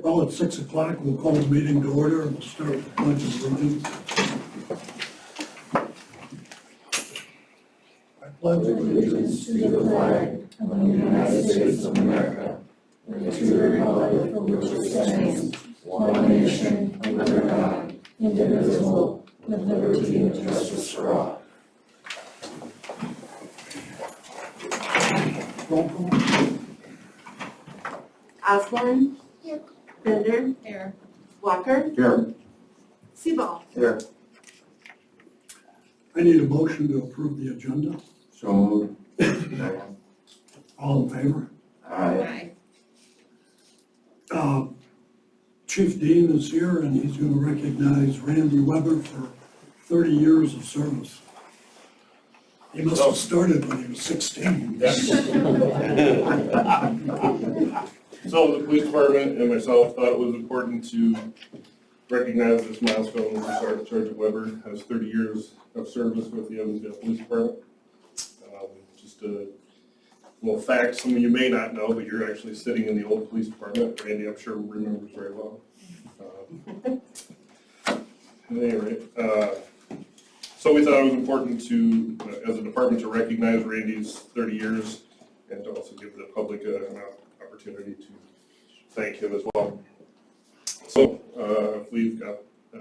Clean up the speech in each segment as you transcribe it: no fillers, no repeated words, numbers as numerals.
Well, at 6 o'clock, we'll call the meeting to order and we'll start with the pledge of allegiance. I pledge Allegiance to the flag of the United States of America and to the republic for which it stands, one nation, under God, indivisible, with liberty and justice for all. roll call. Osborne. Here. Bender. Here. Walker. Here. Sebal. Here. I need a motion to approve the agenda. So moved. Second. All in favor? Aye. Chief Dean is here and he's going to recognize Randy Weber for 30 years of service. He must have started when he was 16. So the police department and myself thought it was important to recognize this milestone with Sergeant Weber has 30 years of service with the Evansdale Police Department. Just a little fact, some of you may not know, but you're actually sitting in the old police department. Randy, I'm sure, remembers very well. At any rate, so we thought it was important to, as a department, to recognize Randy's 30 years and to also give the public an opportunity to thank him as well. So we've got a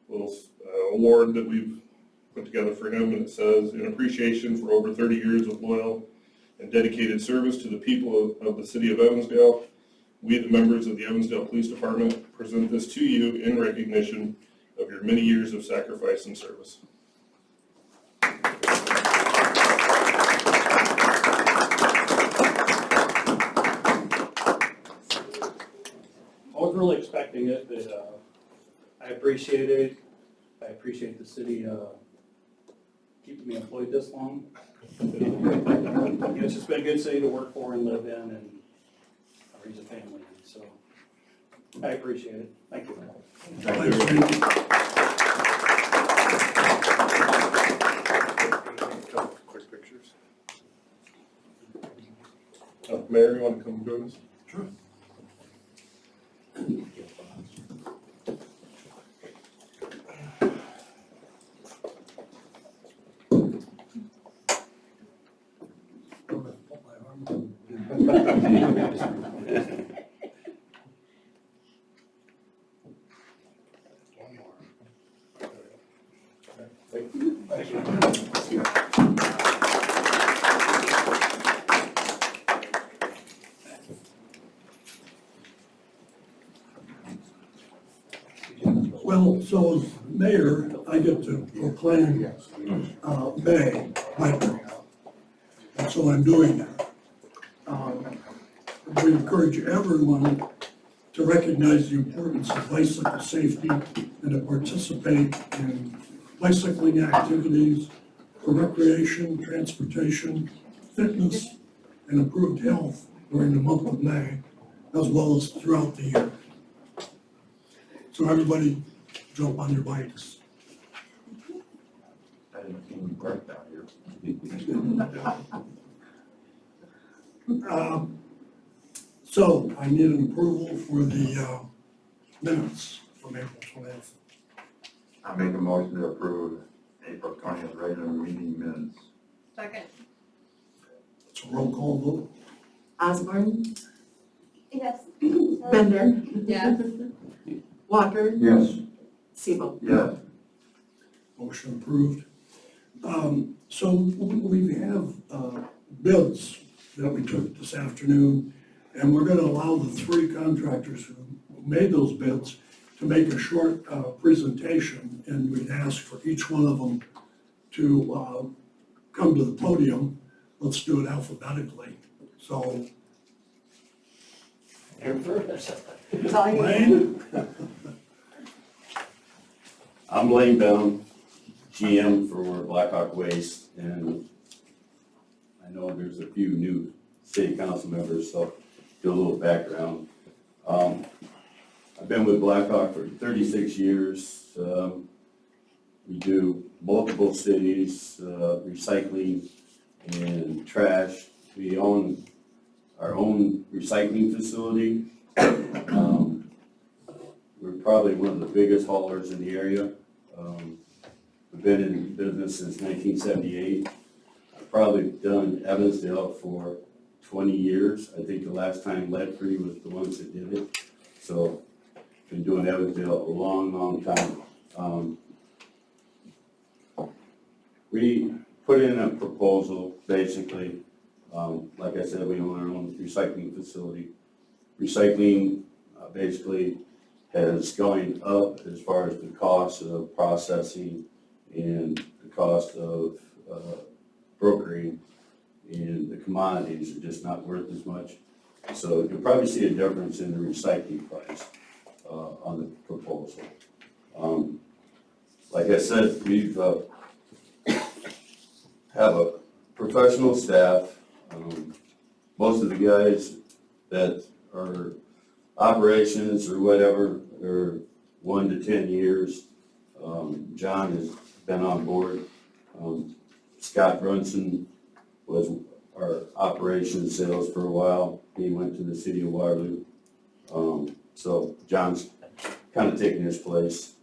little award that we've put together for him, and it says, in appreciation for over 30 years of loyal and dedicated service to the people of the city of Evansdale, we, the members of the Evansdale Police Department, present this to you in recognition of your many years of sacrifice and service. I wasn't really expecting it, but I appreciate it. I appreciate the city keeping me employed this long. It's just been a good city to work for and live in and raise a family in, so I appreciate it. Thank you. Thanks, Randy. Quick pictures. Mayor, you want to come join us? Sure. Well, so as mayor, I get to proclaim May Weber. And so I'm doing that. We encourage everyone to recognize the importance of bicycle safety and to participate in bicycling activities for recreation, transportation, fitness, and improved health during the month of May, as well as throughout the year. So everybody jump on your bikes. I didn't see any park down here. So I need an approval for the minutes from April 20th. I make a motion to approve April 20th regular meeting minutes. Second. It's a roll call vote. Osborne. Yes. Bender. Yes. Walker. Yes. Sebal. Yes. Motion approved. So we have bids that we took this afternoon, and we're gonna allow the three contractors who made those bids to make a short presentation, and we'd ask for each one of them to come to the podium. Let's do it alphabetically. So, It's all you. Lane? I'm Lane Bell, GM for Blackhawk Waste, and I know there's a few new city council members, so do a little background. I've been with Blackhawk for 36 years. We do multiple cities, recycling and trash. We own our own recycling facility, We're probably one of the biggest haulers in the area. We've been in business since 1978. I've probably done Evansdale for 20 years. I think the last time Ledfree was the ones that did it. So, been doing Evansdale a long, long time. We put in a proposal, basically, like I said, we own our own recycling facility. Recycling, basically has going up as far as the cost of processing and the cost of brokering, and the commodities are just not worth as much. So you'll probably see a difference in the recycling price on the proposal. Like I said, we've have a professional staff. Most of the guys that are operations or whatever are 1 to 10 years. John has been on board. Scott Brunson was our operations sales for a while. He went to the city of Waterloo. So John's kind of taken his place.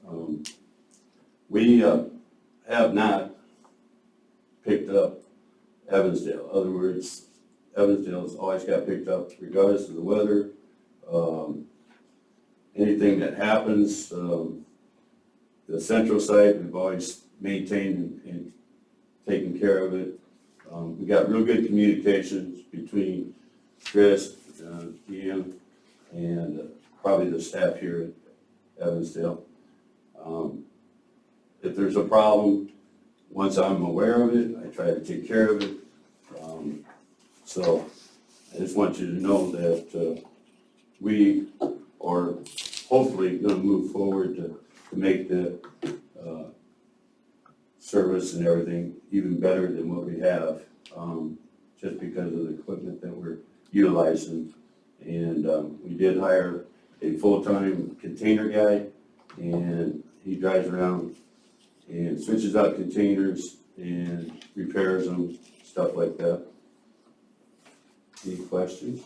We have not picked up Evansdale. In other words, Evansdale's always got picked up regardless of the weather. Anything that happens, the central site, we've always maintained and taken care of it. We got real good communications between Chris, Ian, and probably the staff here at Evansdale. If there's a problem, once I'm aware of it, I try to take care of it. So I just want you to know that we are hopefully going to move forward to make the service and everything even better than what we have, just because of the equipment that we're utilizing. And we did hire a full-time container guy, and he drives around and switches out containers and repairs them, stuff like that. Any questions?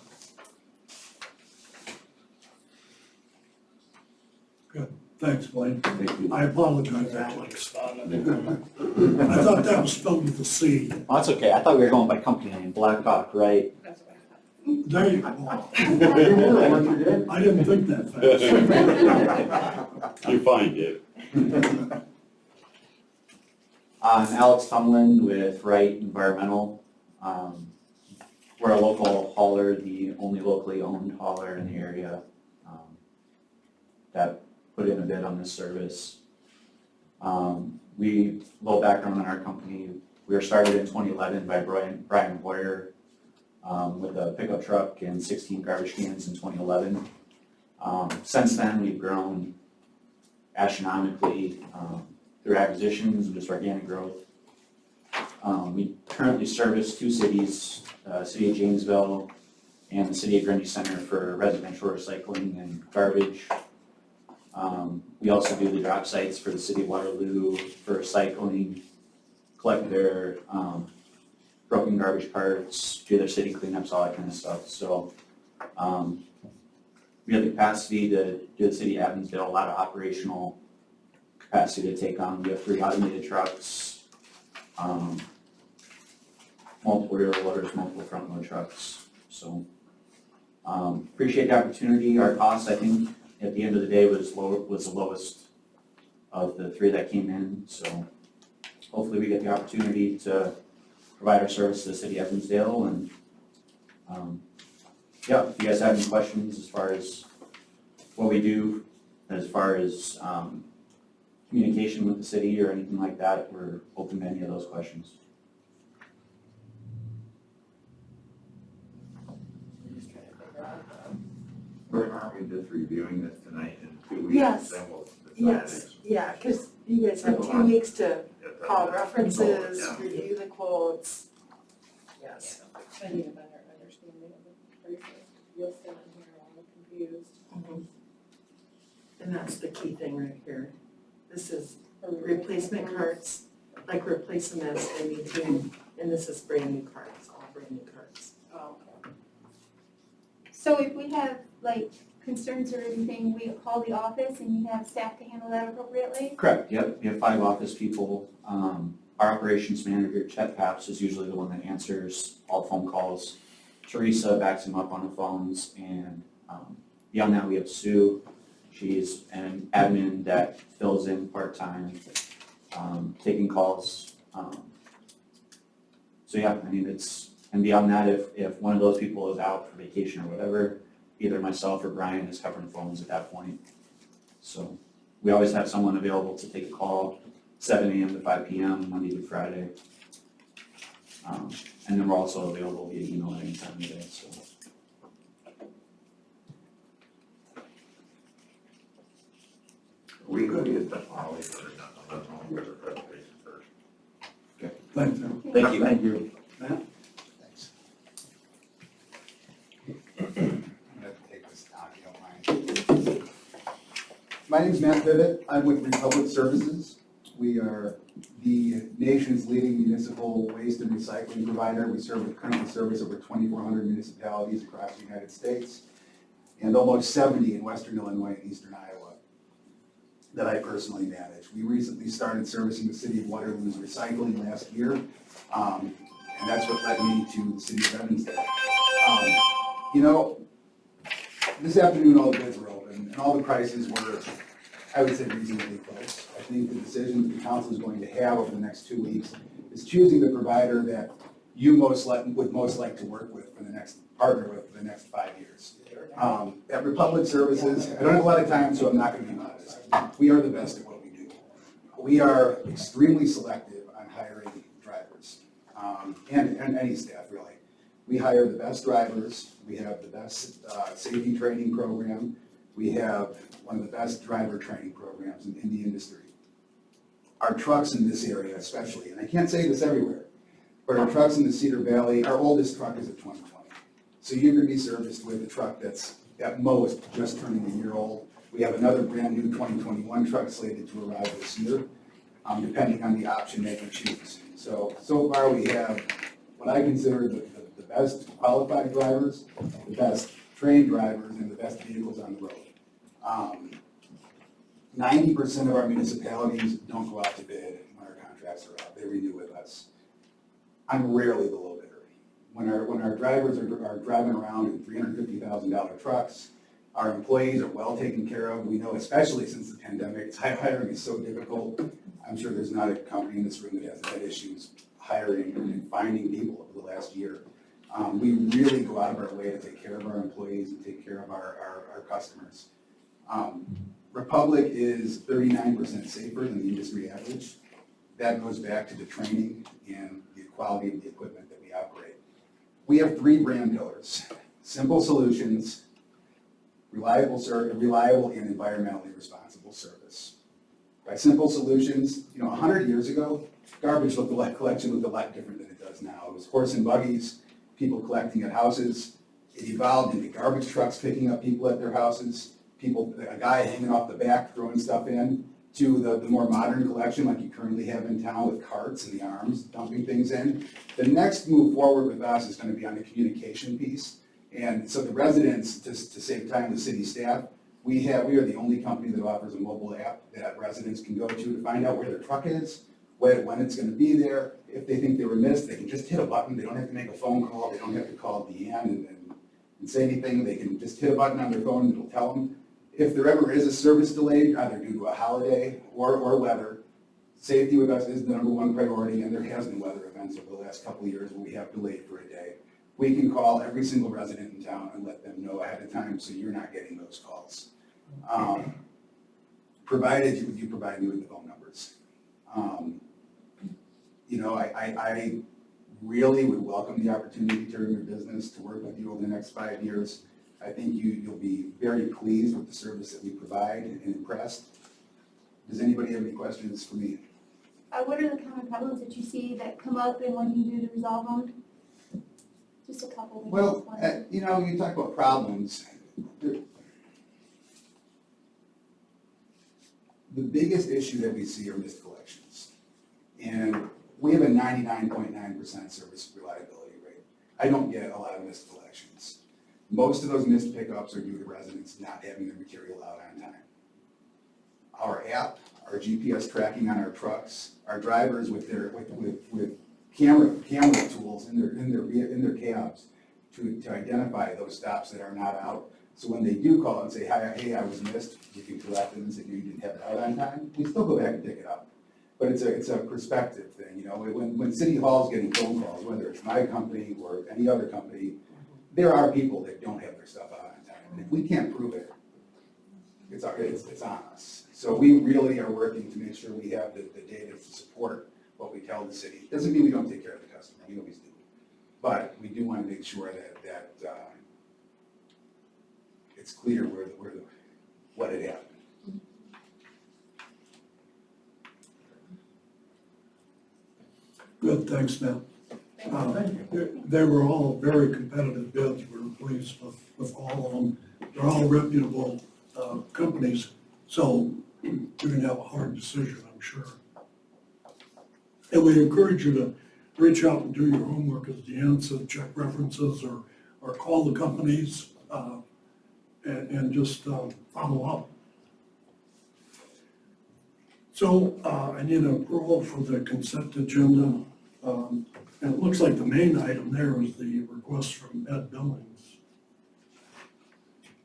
Thanks, Blaine. Thank you. I apologize, Alex. I thought that was spelled with a C. Oh, that's okay. I thought we were going by company name, Blackhawk, right? There you go. What you did? I didn't think that fast. You're fine, Dave. I'm Alex Tumlin with Wright Environmental. We're a local hauler, the only locally owned hauler in the area that put in a bid on this service. Little background on our company, we were started in 2011 by Brian Boyer with a pickup truck and 16 garbage cans in 2011. Since then, we've grown astronomically through acquisitions and just organic growth. We currently service 2 cities, City of Janesville and the City of Grundy Center for residential recycling and garbage. We also do the drop sites for the City of Waterloo for recycling, collect their broken garbage carts, do their city cleanups, all that kind of stuff. So we have the capacity to do the City of Evansdale, a lot of operational capacity to take on. We have 3 automated trucks, multiple rear loaders, multiple front load trucks. So appreciate the opportunity. Our cost, I think, at the end of the day was the lowest of the 3 that came in. So hopefully we get the opportunity to provide our service to the City of Evansdale. And yeah, if you guys have any questions as far as what we do, as far as communication with the city or anything like that, we're open to any of those questions. Or aren't we just reviewing this tonight in 2 weeks? Yes. Then we'll decide Yes, yeah, because you guys have 2 weeks to it. call references, Yeah. review the quotes. Yes. I need a better understanding of the prices. You'll stand in here all confused. And that's the key thing right here. This is replacement carts, like replace them as they need to, and this is brand new carts, all brand new carts. Oh, okay. So if we have like concerns or anything, we call the office and you have staff to handle that appropriately? Correct, yep, we have 5 office people. Our operations manager, Chet Paps, is usually the one that answers all phone calls. Teresa backs him up on the phones, and beyond that, we have Sue. She's an admin that fills in part-time, taking calls. So yeah, I mean, and beyond that, if one of those people is out for vacation or whatever, either myself or Brian is covering phones at that point. So we always have someone available to take a call, 7 a.m. to 5 p.m., Monday to Friday. And then we're also available via email at any time of the day, so. We could get that one, we could have done the other one with the presentation first. Thanks, Al. Thank you. Thank you. Thanks. I'm gonna have to take this down, if you don't mind. My name's Matt Vivett. I'm with Republic Services. We are the nation's leading municipal waste and recycling provider. We currently service over 2,400 municipalities across the United States and almost 70 in western Illinois and eastern Iowa that I personally manage. We recently started servicing the city of Waterloo's recycling last year, and that's what led me to the city of Evanston. You know, this afternoon all the bids were open and all the prices were, I would say, reasonably close. I think the decision that the council is going to have over the next 2 weeks is choosing the provider that you would most like to work with for the next, partner with for the next 5 years. At Republic Services, I don't have a lot of time, so I'm not going to be modest. We are the best at what we do. We are extremely selective on hiring drivers, and any staff, really. We hire the best drivers. We have the best safety training program. We have one of the best driver training programs in the industry. Our trucks in this area especially, and I can't say this everywhere, but our trucks in the Cedar Valley, our oldest truck is a 2020. So you're going to be serviced with a truck that's at most just turning a year old. We have another brand new 2021 truck slated to arrive this year, depending on the option that you choose. So far we have what I consider the best qualified drivers, the best trained drivers, and the best vehicles on the road. 90% of our municipalities don't go out to bid when our contracts are up. They renew with us. I'm rarely the low bidder. When our drivers are driving around in $350,000 trucks, our employees are well taken care of. We know, especially since the pandemic, hiring is so difficult. I'm sure there's not a company in this room that hasn't had issues hiring and finding people over the last year. We really go out of our way to take care of our employees and take care of our customers. Republic is 39% safer than the industry average. That goes back to the training and the quality of the equipment that we operate. We have 3 brand pillars: simple solutions, reliable and environmentally responsible service. By simple solutions, 100 years ago, garbage collection looked a lot different than it does now. It was horse and buggies, people collecting at houses. It evolved into garbage trucks picking up people at their houses, a guy hanging off the back throwing stuff in, to the more modern collection like you currently have in town with carts and the arms dumping things in. The next move forward with us is going to be on the communication piece. And so the residents, to save time with city staff, we are the only company that offers a mobile app that residents can go to find out where their truck is, when it's going to be there. If they think they were missed, they can just hit a button. They don't have to make a phone call. They don't have to call Deanne and say anything. They can just hit a button on their phone and it'll tell them. If there ever is a service delay, either due to a holiday or weather, safety with us is the #1 priority, and there has been weather events over the last couple of years where we have delayed for a day. We can call every single resident in town and let them know ahead of time so you're not getting those calls. Provided you provide me with the phone numbers. I really would welcome the opportunity to run your business, to work with you over the next 5 years. I think you'll be very pleased with the service that we provide and impressed. Does anybody have any questions for me? What are the common problems that you see that come up and what do you do to resolve them? Just a couple. maybe Well, just one. you talk about problems. The biggest issue that we see are missed collections. And we have a 99.9% service reliability rate. I don't get a lot of missed collections. Most of those missed pickups are due to residents not having their material out on time. Our app, our GPS tracking on our trucks, our drivers with camera tools in their cabs to identify those stops that are not out. So when they do call and say, hi, hey, I was missed, you can correct them and say, you didn't have it out on time, we still go back and pick it up. But it's a perspective thing, you know, when City Hall's getting phone calls, whether it's my company or any other company, there are people that don't have their stuff out on time. And if we can't prove it, it's on us. So we really are working to make sure we have the data to support what we tell the city. Doesn't mean we don't take care of the customer, we always do. But we do want to make sure that it's clear what had happened. Good, thanks, Matt. They were all very competitive bids. We were pleased with all of them. They're all reputable companies, so you're gonna have a hard decision, I'm sure. And we encourage you to reach out and do your homework, as Deanne said, check references or call the companies and just follow up. So I need an approval for the consent agenda. And it looks like the main item there is the request from Ed Billings.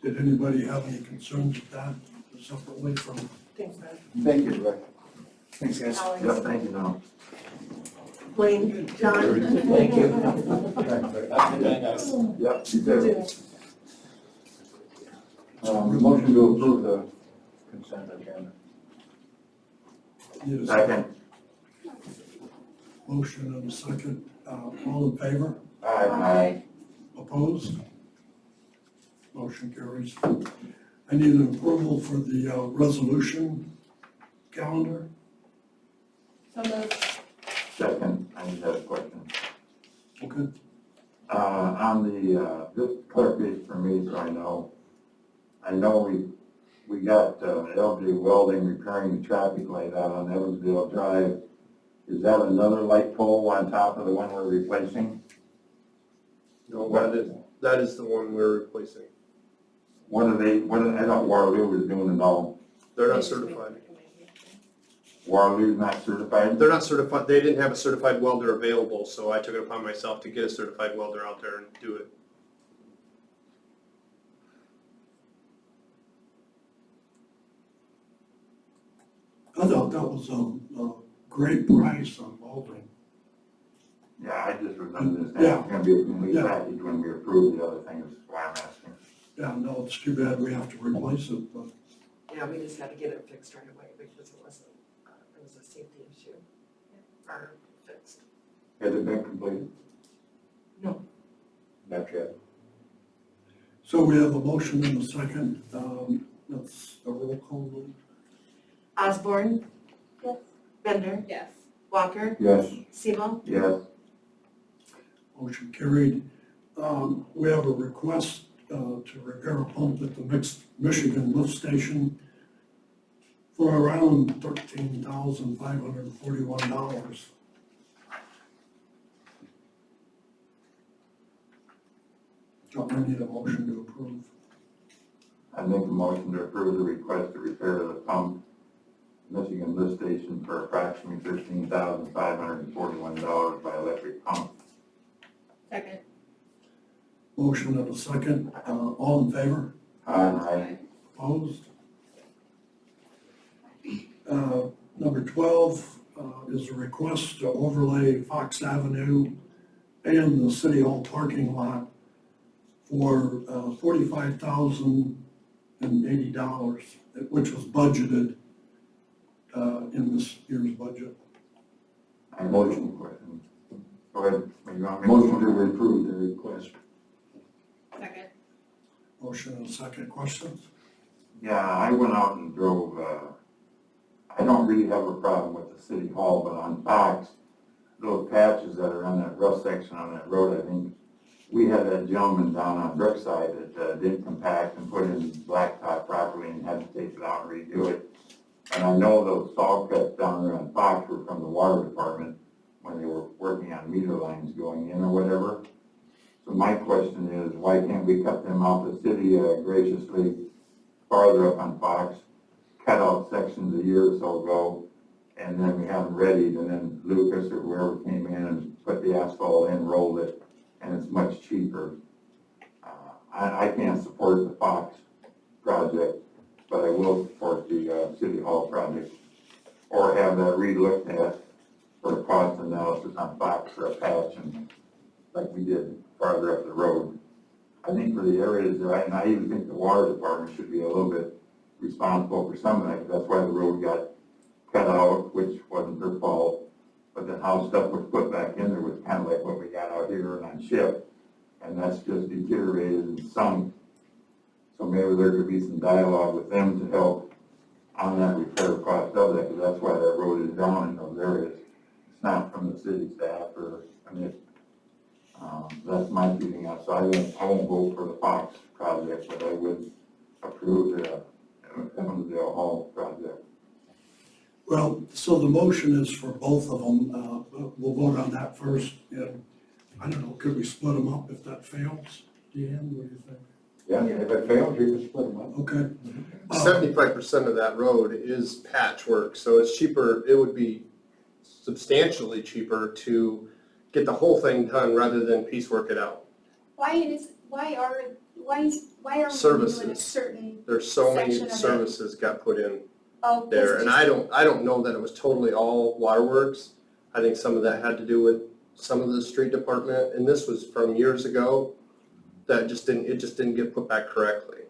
Did anybody have any concerns with that separately from? Thanks, Beth. Thank you, Rick. Thanks, guys. Alex. Yep, thank you, Don. Blaine, John. Thank you. Yep, you too. Motion to approve the consent agenda. Need a Second. Motion and a second. All in favor? Aye. Opposed? Motion carries. I need an approval for the resolution calendar. So moved. Second, I just have a question. Okay. On the, just clarification for me, so I know we got LJ Welding repairing the traffic light out on Evansville Drive. Is that another light pole on top of the one we're replacing? No, that is the one we're replacing. I thought Waterloo was doing it all. They're not certified. Waterloo's not certified? They're not certified, they didn't have a certified welder available, so I took it upon myself to get a certified welder out there and do it. I thought that was a great price on welding. Yeah, I just was understanding Yeah. it's gonna be a complete Yeah. package when we approve the other thing, is why I'm asking. Yeah, no, it's too bad we have to replace it, but Yeah, we just had to get it fixed right away because it wasn't, it was a safety issue. Or fixed. Has it been completed? No. Not yet. so we have a motion and a second. That's a roll call vote. Osborne? Yes. Bender? Yes. Walker? Yes. Sebel? Yes. Motion carried. We have a request to repair a pump at the Michigan lift station for around $13,541. So I need a motion to approve. I make a motion to approve the request to repair the pump, Michigan lift station for approximately $13,541 by electric pump. Second. Motion and a second. All in favor? Aye. Opposed? Number 12 is a request to overlay Fox Avenue and the City Hall parking lot for $45,080, which was budgeted in this year's budget. I motion question. Go ahead. You want me to- Motion to approve the request. Second. Motion and a second. Questions? Yeah, I went out and drove, I don't really have a problem with the city hall, but on Fox, those patches that are on that rough section on that road, I think, we had that gentleman down on Brookside that didn't compact and put in blacktop properly and had to take it out and redo it. And I know those saw cuts down there on Fox were from the water department when they were working on meter lines going in or whatever. So my question is, why can't we cut them them out. The city graciously, farther up on Fox, cut out sections a year or so ago, and then we have them readied, and then Lucas or whoever came in and put the asphalt in, rolled it, and it's much cheaper. I can't support the Fox project, but I will support the City Hall project, or have that re-looked at for a cost analysis on Fox for a patch, and like we did farther up the road. I think for the areas, and I even think the water department should be a little bit responsible for some of that, 'cause that's why the road got cut out, which wasn't their fault. But then how stuff was put back in there was kind of like what we got out here and on Ship, and that's just deteriorated and sunk. So maybe there could be some dialogue with them to help on that repair cost of that, because that's why that road is down in those areas. It's not from the city staff or, I mean, that's my feeling on it. So I won't vote for the Fox project, but I would approve the Evansdale Hall project. Well, so the motion is for both of them. We'll vote on that first. And I don't know, could we split them up if that fails? Deanne, what do you think? Yeah, if it fails, you can split them up. Okay. 75% of that road is patchwork, so it's cheaper, it would be substantially cheaper to get the whole thing done rather than piecework it out. Why are we doing a Services. certain, There's so many Section of it. services got put in oh, there, it's and just- I don't know that it was totally all waterworks. I think some of that had to do with some of the street department, and this was from years ago, that it just didn't get put back correctly.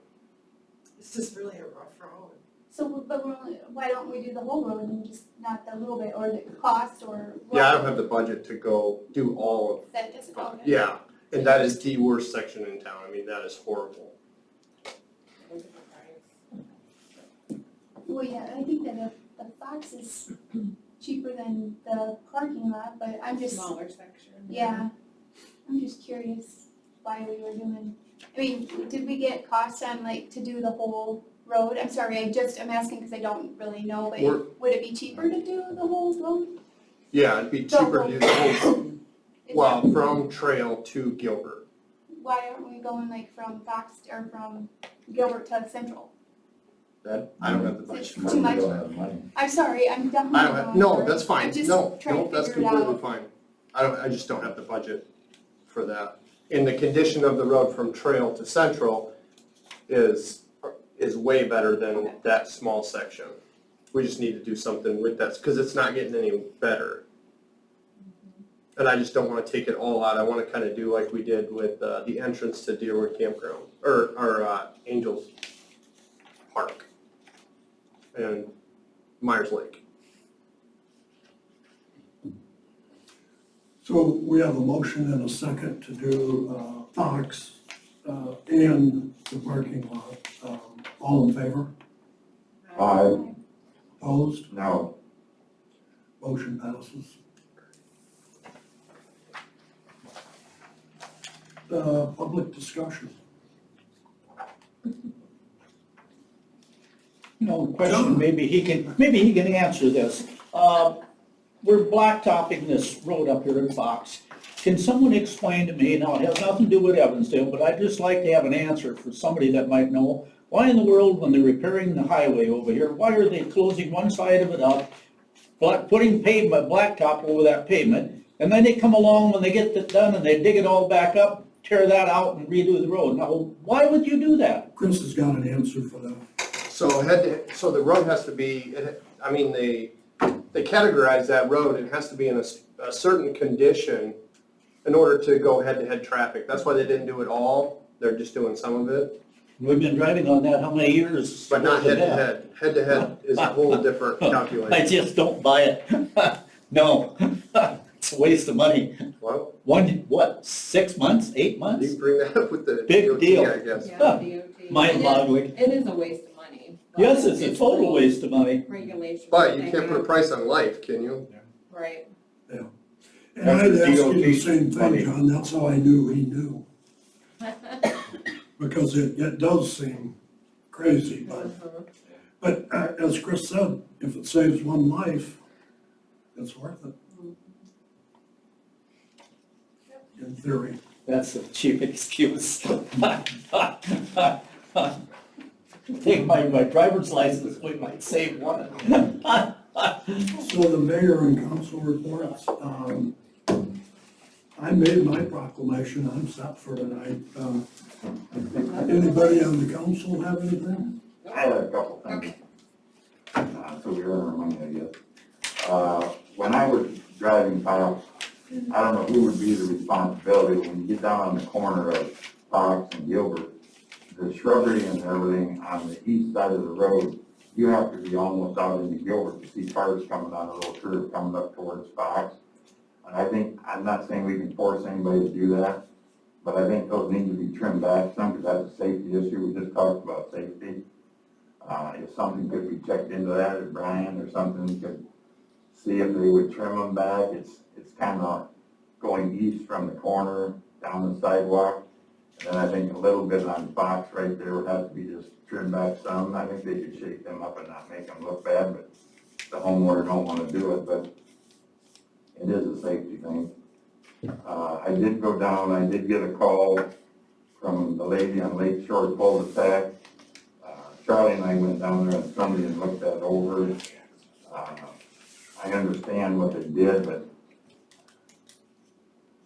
It's just really a rough road. So, but why don't we do the whole road and just not the little bit, or the cost, or what? Yeah, I don't have the budget to go do all of, That doesn't, okay. yeah, and that is the worst section in town, I mean, that is horrible. Well, yeah, I think that the Fox is cheaper than the parking lot, but I'm just, Smaller section. yeah, I'm just curious why we were doing, I mean, did we get costs on like to do the whole road? I'm sorry, I'm asking because I don't really know, but We're- would it be cheaper to do the whole road? Yeah, it'd be cheaper to do the whole, Is well, that- from Trail to Gilbert. Why aren't we going like from Fox, or from Gilbert to Central? That, I don't have the Is budget. it too much? You don't have money. I'm sorry, I'm definitely I don't have, no, that's fine, I'm just no, trying no, to that's figure it completely out. fine. I just don't have the budget for that. And the condition of the road from Trail to Central is way better than Okay. that small section. We just need to do something with that, because it's not getting any better. And I just don't wanna take it all out, I wanna kinda do like we did with, the entrance to Deerwood Campground, or Angels Park and Myers Lake. So we have a motion and a second to do Fox and the parking lot. All in favor? Aye. Opposed? No, Motion passes. Public discussion. Question, maybe he can answer this. We're blacktopping this road up here in Fox. Can someone explain to me, now it has nothing to do with Evansdale, but I'd just like to have an answer for somebody that might know. Why in the world, when they're repairing the highway over here, why are they closing one side of it up, putting pavement, blacktop over that pavement, and then they come along when they get it done and they dig it all back up, tear that out and redo the road? Now, why would you do that? Chris has got an answer for that. So so the road has to be, they categorize that road, it has to be in a certain condition in order to go head-to-head traffic. That's why they didn't do it all, they're just doing some of it, We've been driving on that how many years? but not head-to-head. Head-to-head is a whole different I calculation. just don't buy it. No, it's a waste of money. Well, 6 months, 8 months? you bring that up with the Big DOT, deal. I guess. Yeah, Huh. DOT. Mind-boggling. It is a waste of money. but Yes, it's a total rules, waste of money. Regulations. But you they can't put a have. price on life, can you? Right. And That's I'd the ask you the DOT same money. thing, John, that's how I knew he knew. Because it does seem crazy, but as Chris said, if it saves one life, it's worth it. In theory. That's a cheap excuse. Take my driver's license, we might save one. So the mayor and council reports, I made my proclamation, I'm set for tonight. Anybody on the council have anything? I had a couple things. So we earn our money, I guess. When I was driving past, I don't know who would be the responsibility, when you get down on the corner of Fox and Gilbert, the shrubbery and everything on the east side of the road, you have to be almost out into Gilbert to see cars coming down a little curve coming up towards Fox. And I think, I'm not saying we can force anybody to do that, but I think those need to be trimmed back some, because that's a safety issue. We just talked about safety. If something could be checked into that, or Brian or something could see if they would trim them back. It's kind of going east from the corner down the sidewalk. And then I think a little bit on Fox right there would have to be just trimmed back some. I think they could shake them up and not make them look bad, but the homeowner don't want to do it, but it is a safety thing. I did go down, I did get a call from the lady on Lake Shore cul-de-sac. Charlie and I went down there and somebody had looked that over. I understand what they did, but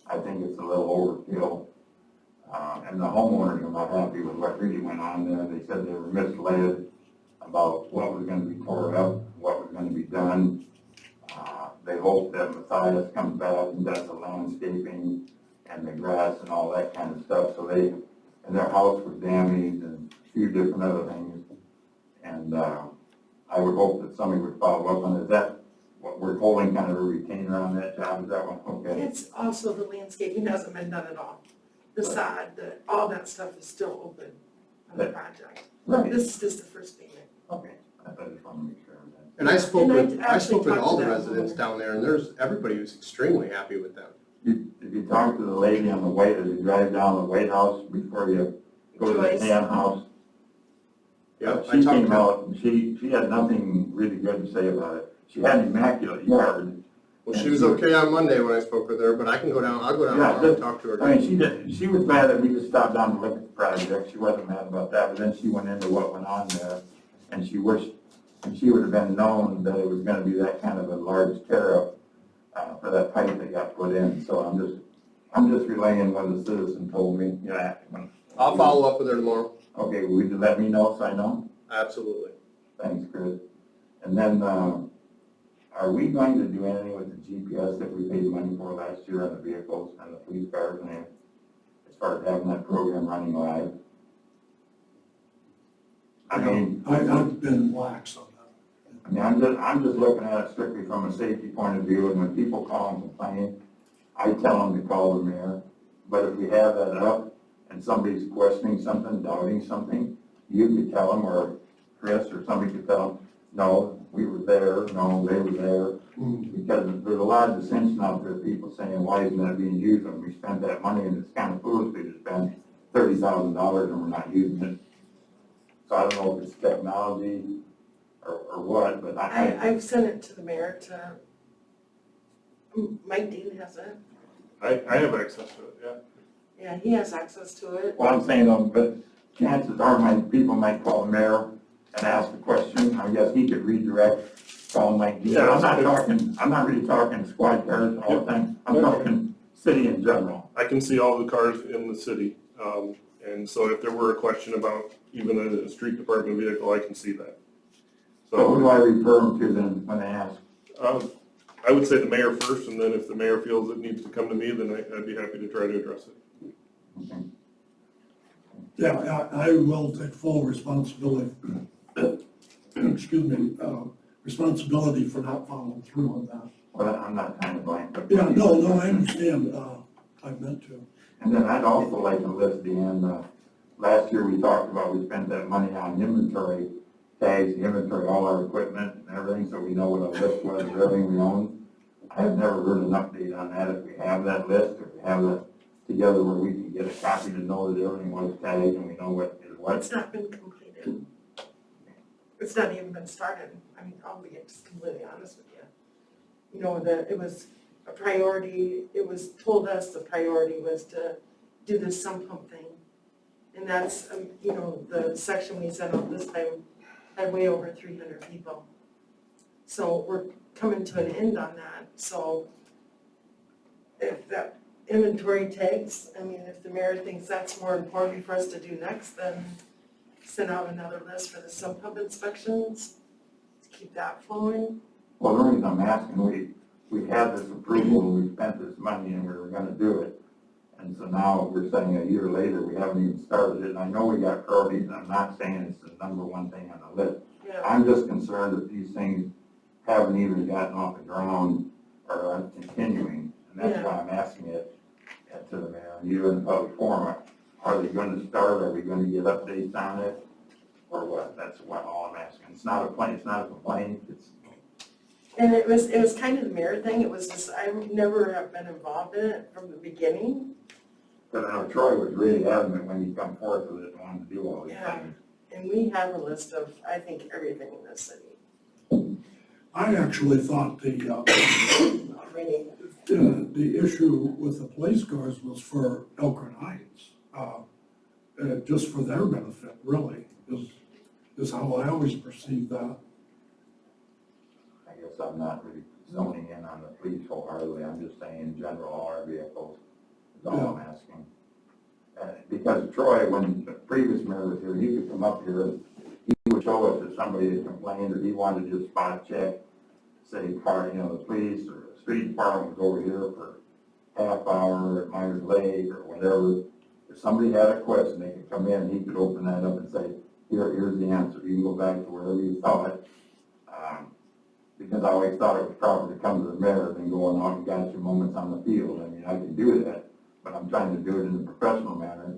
I think it's a little overkill. And the homeowners are not happy with what really went on there. They said they were misled about what was going to be tore up, what was going to be done. They hope that Matthias comes back and does the landscaping and the grass and all that kind of stuff. So and their house was damaged and a few different other things. And I would hope that somebody would follow up on it. Is that what we're holding, kind of a retainer on that job? Is that one okay? It's also the landscaping hasn't been done at all. The sod, all that stuff is still open on the project. Right. This is just the first payment. Okay. I just want to make sure of that. And I spoke And I with actually all the talked to that residents down there, and everybody was extremely happy with them. If you talk to the lady on the way, as you drive down the White House before you go to the Joyce. Tan House, Yeah, she came out and she had nothing really good to say about it. She had an immaculate yard. Well, she was okay on Monday when I spoke with her, but I'll go down Yeah, and talk to her. I mean, she was mad that we just stopped down to look at the project. She wasn't mad about that, but then she went into what went on there. And she wished, and she would have been known that it was gonna be that kind of a large tear up for that pipe that got put in. So I'm just relaying what the citizen told me. Yeah. I'll follow up with her tomorrow. Okay, will you let me know so I know? Absolutely. Thanks, Chris. And then, are we going to do anything with the GPS that we paid money for last year on the vehicles and the police cars and everything, as far as having that program running live? I mean, I've been lax on that. I'm just looking at it strictly from a safety point of view, and when people call and complain, I tell them to call the mayor. But if we have that up and somebody's questioning something, doubting something, you could tell them, or Chris, or somebody could tell them, no, we were there, no, they were there. Because there's a lot of dissension out there, people saying, why isn't that being used when we spent that money, and it's kind of foolish to spend $30,000 and we're not using it. So I don't know if it's technology or what, but I've sent it to the mayor Mike Dean has it. I have access to it, yeah. Yeah, he has access to it. well, I'm saying, but chances are people might call the mayor and ask a question. I guess he could redirect, call Mike Dean. Yeah, I'm not really talking squad cars all the time. I'm talking city in general. I can see all the cars in the city, and so if there were a question about even a street department vehicle, I can see that. So who do So, I refer them to then when they ask? I would say the mayor first, and then if the mayor feels it needs to come to me, then I'd be happy to try to address it. Okay. Yeah, I will take full responsibility, excuse me, responsibility for not following through on that. Well, I'm not kind of blank. But Yeah, no, I understand, I meant to. And then I'd also like to list the end, last year we talked about, we spent that money on inventory tags, inventory, all our equipment and everything, so we know what our list was of everything we own. I have never heard an update on that, if we have that list, if we have that together where we can get a copy to know that everything was tagged and we know what is what. It's not been completed. It's not even been started. I mean, I'll be just completely honest with you. You know, it was a priority, it was told us the priority was to do this sump pump thing. And that's, you know, the section we sent out this time had way over 300 people. So we're coming to an end on that, so if that inventory tags, I mean, if the mayor thinks that's more important for us to do next, then send out another list for the sump pump inspections, to keep that flowing. Well, the reason I'm asking, we had this approval, we spent this money and we were gonna do it. And so now we're saying a year later, we haven't even started it. And I know we got priorities, and I'm not saying it's the number one thing on the list. Yeah, I'm just concerned that these things haven't even gotten off the ground or are continuing. And that's why I'm asking it to the mayor and you in the public forum. Are they gonna start? Are we gonna get updates on it? Or what? That's what all I'm asking. It's not a complaint, it's, and it was kind of the mayor thing, it was just, I never have been involved in it from the beginning. because I know Troy was really adamant when he come forth with it and wanted to do all these Yeah. things. And we have a list of, I think, everything in this city. I actually thought the issue with the police cars was for Elkhorn Heights. Just for their benefit, really, is how I always perceived that. I guess I'm not really zoning in on the police wholeheartedly, I'm just saying in general, all our vehicles, is all I'm asking. Because Troy, when the previous mayor was here, he could come up here and he would show us if somebody had complained or he wanted to just spot check, say, the police or the street department was over here for half hour at Myers Lake or whatever. If somebody had a question, they could come in and he could open that up and say, here's the answer, you can go back to wherever you thought. Because I always thought it was proper to come to the mayor and go on out and gotcha moments on the field. I mean, I can do that, but I'm trying to do it in a professional manner.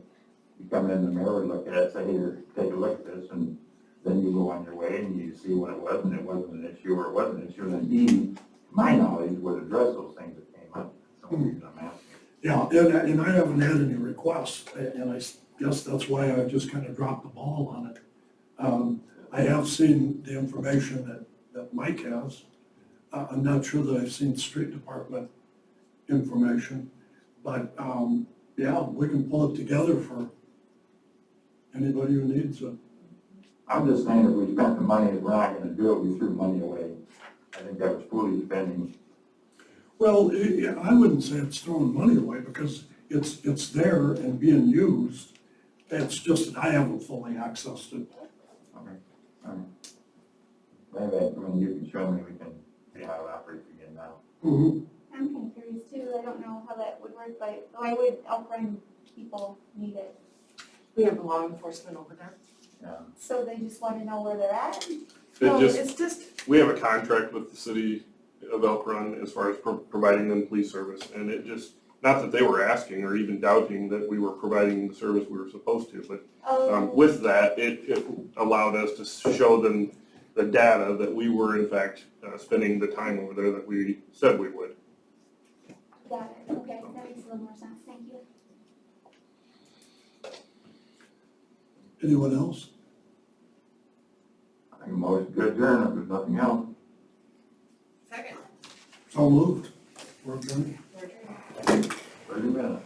You come in, the mayor would look at it, say, here, take a look at this, and then you go on your way and you see what it was, and it wasn't an issue or it was an issue, and then he, to my knowledge, would address those things that came up. That's the only reason I'm asking. Yeah, and I haven't had any requests, and I guess that's why I just kind of dropped the ball on it. I have seen the information that Mike has. I'm not sure that I've seen street department information, but, yeah, we can pull it together for anybody who needs it. I'm just saying if we spent the money, if we're not gonna do it, we threw money away. I think that was foolish spending. Well, I wouldn't say it's throwing money away because it's there and being used. It's just that I haven't fully accessed it. Okay. Maybe, you can show me, we can see how it operates again now. Mhm. I'm kind of curious too, I don't know how that would work, but why would Elkhorn people need it? We have law enforcement over there. So they just want to know where they're at? No, It it's just, we have a contract with the city of Elk Run as far as providing them police service, and it just, not that they were asking or even doubting that we were providing the service we were supposed to, but with that, it allowed us to show them the data that we were in fact spending the time over there that we said we would. Got it, okay, that makes a little more sense, thank you. Anyone else? I think most good adjourn if there's nothing else. Second. So moved. We're adjourned. We're adjourned. 30 minutes.